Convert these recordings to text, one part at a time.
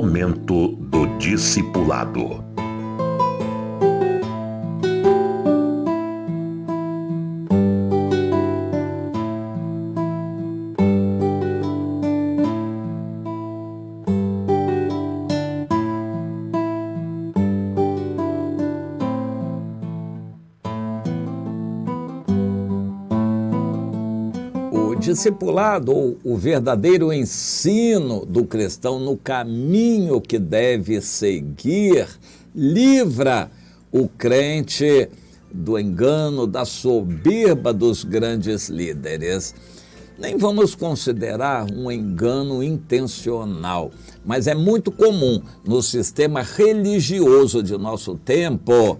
Momento do Discipulado. O discipulado, ou o verdadeiro ensino do cristão no caminho que deve seguir, livra o crente do engano, da soberba dos grandes líderes. Nem vamos considerar um engano intencional, mas é muito comum no sistema religioso de nosso tempo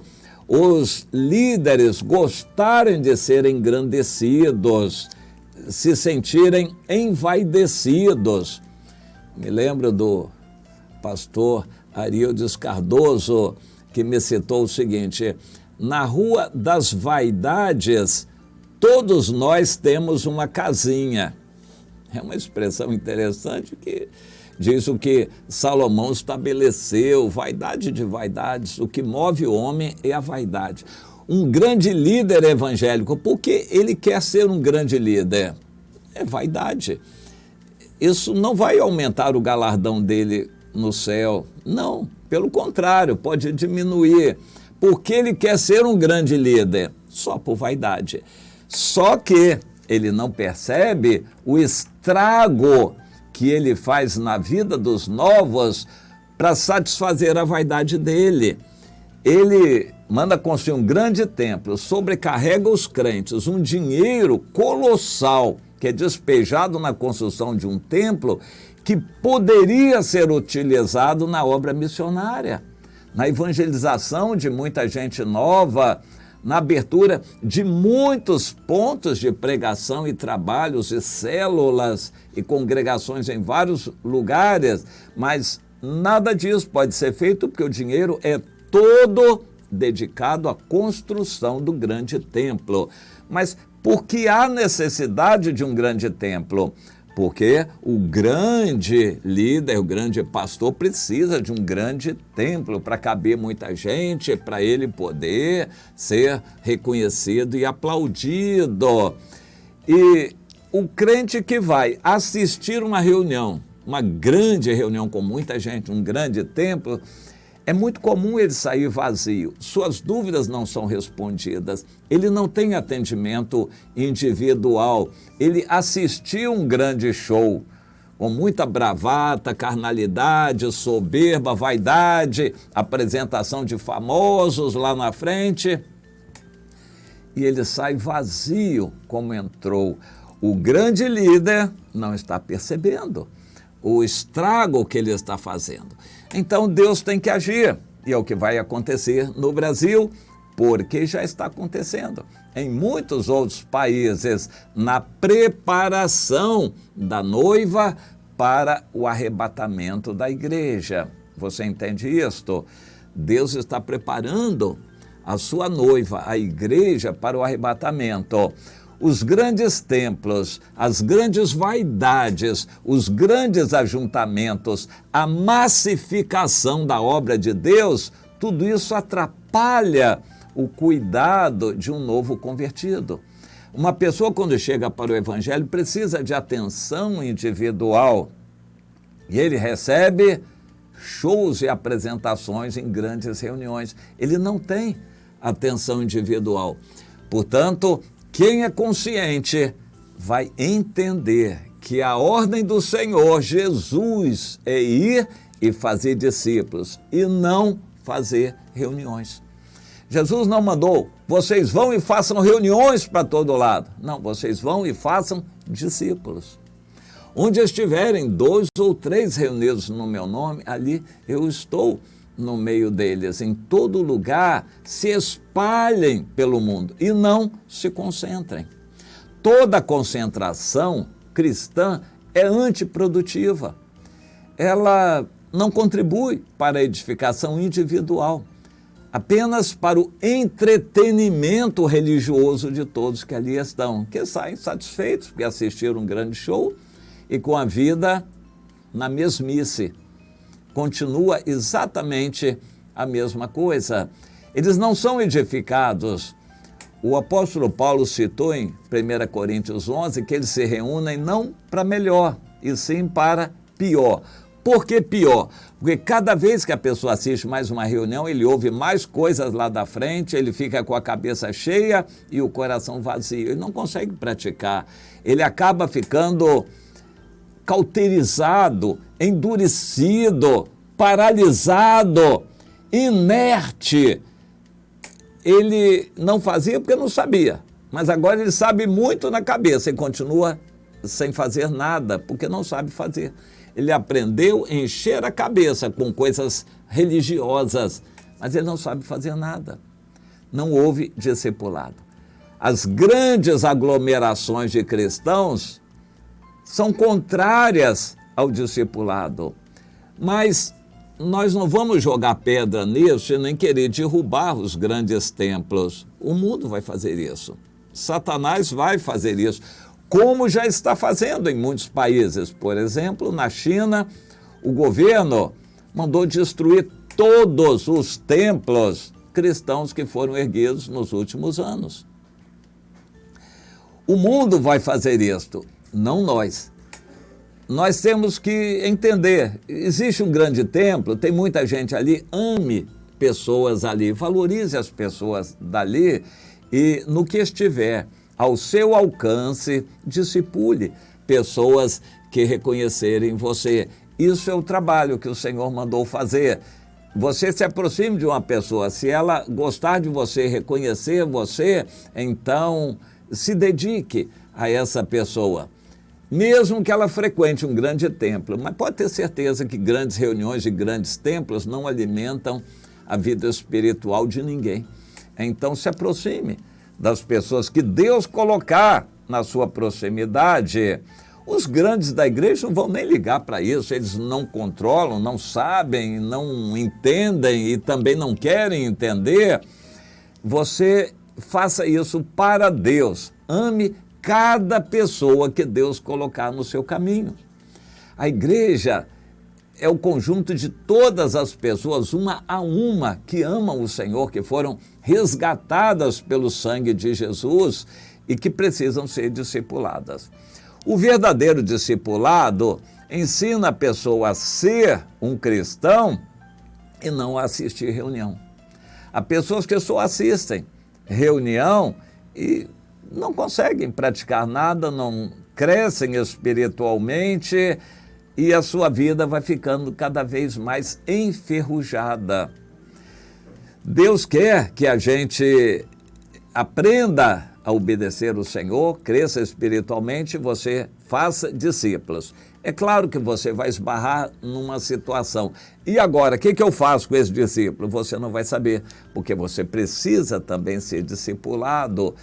os líderes gostarem de ser engrandecidos, se sentirem envaidecidos. Me lembro do pastor Arildes Cardoso, que me citou o seguinte: na Rua das Vaidades, todos nós temos uma casinha. É uma expressão interessante que diz o que Salomão estabeleceu: vaidade de vaidades, o que move o homem é a vaidade. Um grande líder evangélico, porque ele quer ser um grande líder? É vaidade. Isso não vai aumentar o galardão dele no céu. Não, pelo contrário, pode diminuir. Porque ele quer ser um grande líder? Só por vaidade. Só que ele não percebe o estrago que ele faz na vida dos novos para satisfazer a vaidade dele. Ele manda construir um grande templo, sobrecarrega os crentes, um dinheiro colossal que é despejado na construção de um templo que poderia ser utilizado na obra missionária, na evangelização de muita gente nova, na abertura de muitos pontos de pregação e trabalhos e células e congregações em vários lugares, mas nada disso pode ser feito porque o dinheiro é todo dedicado à construção do grande templo. Mas por que há necessidade de um grande templo? Porque o grande líder, o grande pastor precisa de um grande templo para caber muita gente, para ele poder ser reconhecido e aplaudido. E o crente que vai assistir uma reunião, uma grande reunião com muita gente, um grande templo, é muito comum ele sair vazio, suas dúvidas não são respondidas, ele não tem atendimento individual, ele assistiu um grande show com muita bravata, carnalidade, soberba, vaidade, apresentação de famosos lá na frente, e ele sai vazio como entrou. O grande líder não está percebendo o estrago que ele está fazendo. Então Deus tem que agir, e é o que vai acontecer no Brasil, porque já está acontecendo em muitos outros países, na preparação da noiva para o arrebatamento da igreja. Você entende isto? Deus está preparando a sua noiva, a igreja, para o arrebatamento. Os grandes templos, as grandes vaidades, os grandes ajuntamentos, a massificação da obra de Deus, tudo isso atrapalha o cuidado de um novo convertido. Uma pessoa, quando chega para o Evangelho, precisa de atenção individual. E ele recebe shows e apresentações em grandes reuniões. Ele não tem atenção individual. Portanto, quem é consciente vai entender que a ordem do Senhor Jesus é ir e fazer discípulos e não fazer reuniões. Jesus não mandou, vocês vão e façam reuniões para todo lado. Não, vocês vão e façam discípulos. Onde estiverem 2 ou 3 reunidos no meu nome, ali eu estou no meio deles. Em todo lugar, se espalhem pelo mundo e não se concentrem. Toda concentração cristã é antiprodutiva. Ela não contribui para a edificação individual, apenas para o entretenimento religioso de todos que ali estão, que saem satisfeitos porque assistiram um grande show e com a vida na mesmice. continua exatamente a mesma coisa. Eles não são edificados. O apóstolo Paulo citou em 1 Coríntios 11 que eles se reúnem não para melhor, e sim para pior. Por que pior? Porque cada vez que a pessoa assiste mais uma reunião, ele ouve mais coisas lá da frente, ele fica com a cabeça cheia e o coração vazio. Ele não consegue praticar. Ele acaba ficando cauterizado, endurecido, paralisado, inerte. Ele não fazia porque não sabia, mas agora ele sabe muito na cabeça e continua sem fazer nada, porque não sabe fazer. Ele aprendeu a encher a cabeça com coisas religiosas, mas ele não sabe fazer nada. Não houve discipulado. As grandes aglomerações de cristãos são contrárias ao discipulado, mas nós não vamos jogar pedra nisso e nem querer derrubar os grandes templos. O mundo vai fazer isso. Satanás vai fazer isso, como já está fazendo em muitos países. Por exemplo, na China, o governo mandou destruir todos os templos cristãos que foram erguidos nos últimos anos. O mundo vai fazer isto, não nós. Nós temos que entender, existe um grande templo, tem muita gente ali, ame pessoas ali, valorize as pessoas dali e no que estiver ao seu alcance, discipule pessoas que reconhecerem você. Isso é o trabalho que o Senhor mandou fazer. Você se aproxime de uma pessoa, se ela gostar de você, reconhecer você, então se dedique a essa pessoa. Mesmo que ela frequente um grande templo, mas pode ter certeza que grandes reuniões de grandes templos não alimentam a vida espiritual de ninguém. Então se aproxime das pessoas que Deus colocar na sua proximidade. Os grandes da igreja não vão nem ligar para isso, eles não controlam, não sabem, não entendem e também não querem entender. Você faça isso para Deus, ame cada pessoa que Deus colocar no seu caminho. A igreja é o conjunto de todas as pessoas, uma a uma, que amam o Senhor, que foram resgatadas pelo sangue de Jesus e que precisam ser discipuladas. O verdadeiro discipulado ensina a pessoa a ser um cristão e não a assistir reunião. Há pessoas que só assistem reunião e não conseguem praticar nada, não crescem espiritualmente e a sua vida vai ficando cada vez mais enferrujada. Deus quer que a gente aprenda a obedecer o Senhor, cresça espiritualmente, você faça discípulos. É claro que você vai esbarrar numa situação. E agora, o que eu faço com esse discípulo? Você não vai saber, porque você precisa também ser discipulado,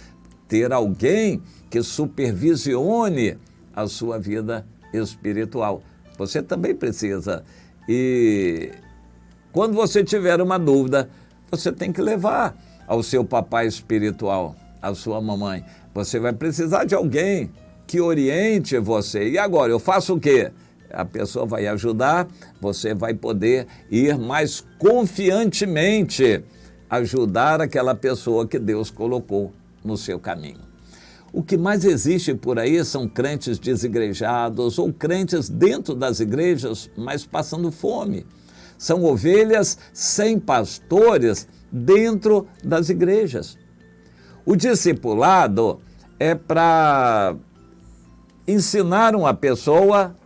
ter alguém que supervisione a sua vida espiritual. Você também precisa. E quando você tiver uma dúvida, você tem que levar ao seu papai espiritual, à sua mamãe. Você vai precisar de alguém que oriente você. E agora, eu faço o quê? A pessoa vai ajudar, você vai poder ir mais confiantemente ajudar aquela pessoa que Deus colocou no seu caminho. O que mais existe por aí são crentes desigrejados ou crentes dentro das igrejas, mas passando fome. São ovelhas sem pastores dentro das igrejas. O discipulado é para ensinar uma pessoa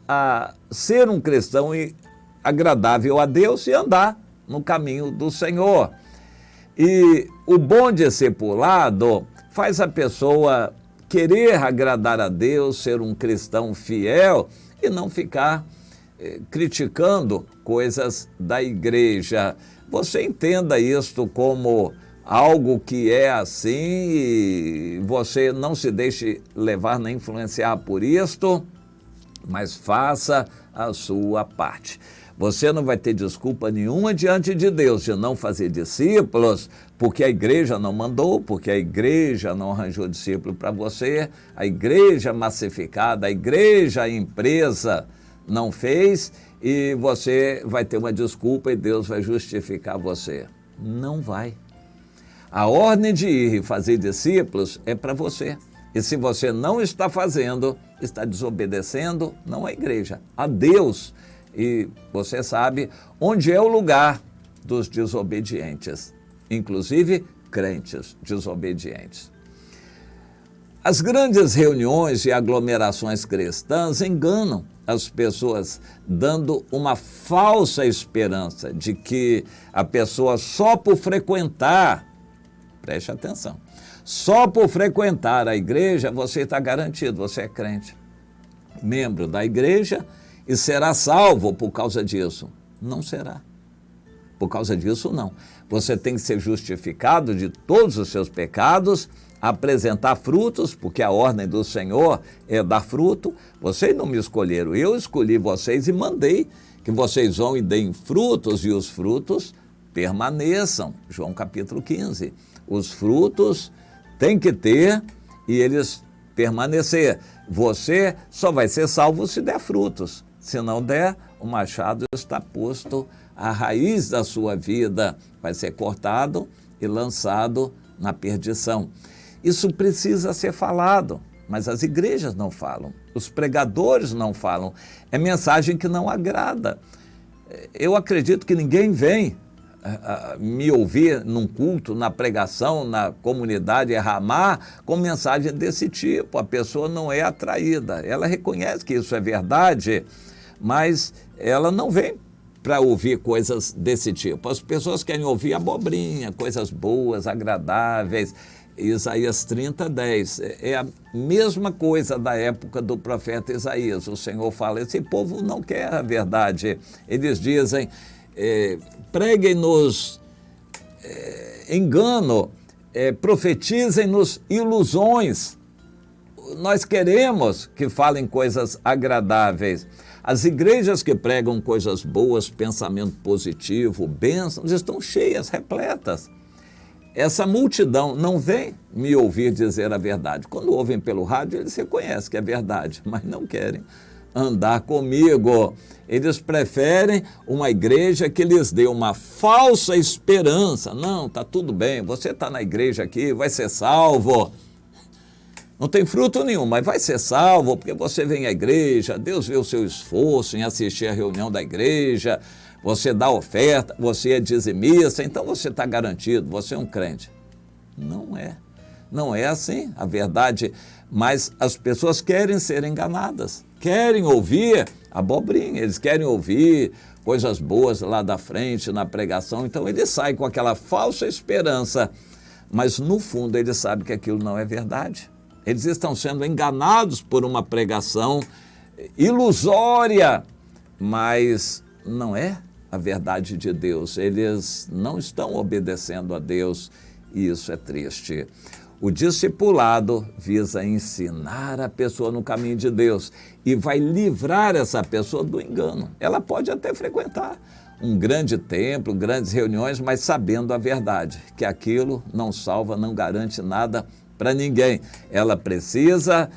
a ser um cristão agradável a Deus e andar no caminho do Senhor. E o bom discipulado faz a pessoa querer agradar a Deus, ser um cristão fiel e não ficar criticando coisas da igreja. Você entenda isto como algo que é assim e você não se deixe levar nem influenciar por isto, mas faça a sua parte. Você não vai ter desculpa nenhuma diante de Deus de não fazer discípulos, porque a igreja não mandou, porque a igreja não arranjou discípulo para você, a igreja massificada, a igreja empresa não fez e você vai ter uma desculpa e Deus vai justificar você. Não vai. A ordem de ir e fazer discípulos é para você. E se você não está fazendo, está desobedecendo, não à igreja, a Deus. E você sabe onde é o lugar dos desobedientes, inclusive crentes desobedientes. As grandes reuniões e aglomerações cristãs enganam as pessoas, dando uma falsa esperança de que a pessoa só por frequentar, preste atenção, só por frequentar a igreja você está garantido, você é crente, membro da igreja e será salvo por causa disso. Não será. Por causa disso, não. Você tem que ser justificado de todos os seus pecados, apresentar frutos, porque a ordem do Senhor é dar fruto. Vocês não me escolheram, eu escolhi vocês e mandei que vocês vão e deem frutos e os frutos permaneçam. João capítulo 15. Os frutos têm que ter e eles permanecer. Você só vai ser salvo se der frutos. Se não der, o machado está posto à raiz da sua vida, vai ser cortado e lançado na perdição. Isso precisa ser falado, mas as igrejas não falam, os pregadores não falam, é mensagem que não agrada. Eu acredito que ninguém vem me ouvir num culto, na pregação, na comunidade Ramá, com mensagem desse tipo. A pessoa não é atraída, ela reconhece que isso é verdade, mas ela não vem para ouvir coisas desse tipo. As pessoas querem ouvir abobrinha, coisas boas, agradáveis. Isaías 30:10, é a mesma coisa da época do profeta Isaías. O Senhor fala, esse povo não quer a verdade. Eles dizem, preguem-nos engano, profetizem-nos ilusões. Nós queremos que falem coisas agradáveis. As igrejas que pregam coisas boas, pensamento positivo, bênçãos, estão cheias, repletas. Essa multidão não vem me ouvir dizer a verdade. Quando ouvem pelo rádio, eles reconhecem que é verdade, mas não querem andar comigo. Eles preferem uma igreja que lhes dê uma falsa esperança. Não, está tudo bem, você está na igreja aqui, vai ser salvo. Não tem fruto nenhum, mas vai ser salvo porque você vem à igreja, Deus vê o seu esforço em assistir a reunião da igreja, você dá oferta, você é dizimista, então você está garantido, você é um crente. Não é assim a verdade, mas as pessoas querem ser enganadas, querem ouvir abobrinha, eles querem ouvir coisas boas lá da frente, na pregação, então eles saem com aquela falsa esperança, mas no fundo eles sabem que aquilo não é verdade. Eles estão sendo enganados por uma pregação ilusória, mas não é a verdade de Deus. Eles não estão obedecendo a Deus e isso é triste. O discipulado visa ensinar a pessoa no caminho de Deus e vai livrar essa pessoa do engano. Ela pode até frequentar um grande templo, grandes reuniões, mas sabendo a verdade, que aquilo não salva, não garante nada para ninguém. Ela precisa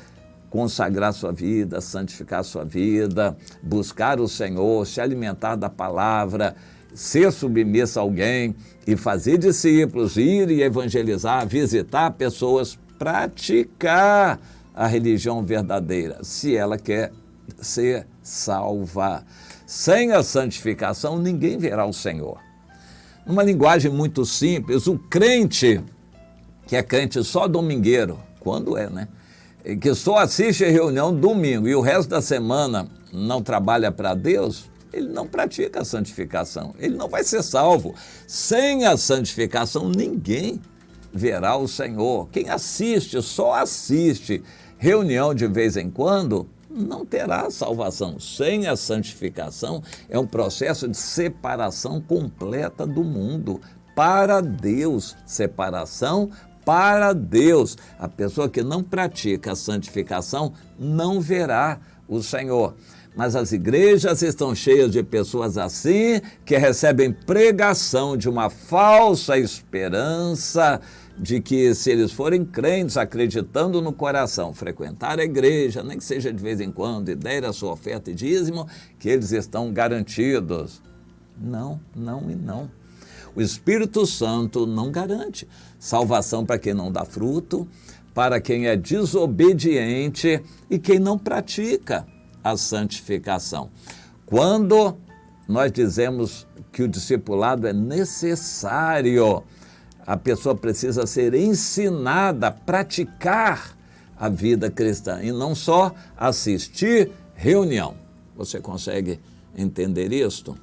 consagrar sua vida, santificar sua vida, buscar o Senhor, se alimentar da palavra, ser submissa a alguém e fazer discípulos, ir e evangelizar, visitar pessoas, praticar a religião verdadeira, se ela quer ser salva. Sem a santificação, ninguém verá o Senhor. Numa linguagem muito simples, o crente, que é crente só domingueiro, quando é, né? Que só assiste a reunião domingo e o resto da semana não trabalha para Deus, ele não pratica a santificação, ele não vai ser salvo. Sem a santificação, ninguém verá o Senhor. Quem assiste, só assiste reunião de vez em quando, não terá salvação. Sem a santificação, é um processo de separação completa do mundo para Deus, separação para Deus. A pessoa que não pratica a santificação não verá o Senhor. Mas as igrejas estão cheias de pessoas assim, que recebem pregação de uma falsa esperança, de que se eles forem crentes, acreditando no coração, frequentar a igreja, nem que seja de vez em quando, e der a sua oferta e dízimo, que eles estão garantidos. Não, não e não. O Espírito Santo não garante salvação para quem não dá fruto, para quem é desobediente e quem não pratica a santificação. Quando nós dizemos que o discipulado é necessário, a pessoa precisa ser ensinada a praticar a vida cristã e não só assistir reunião. Você consegue entender isto?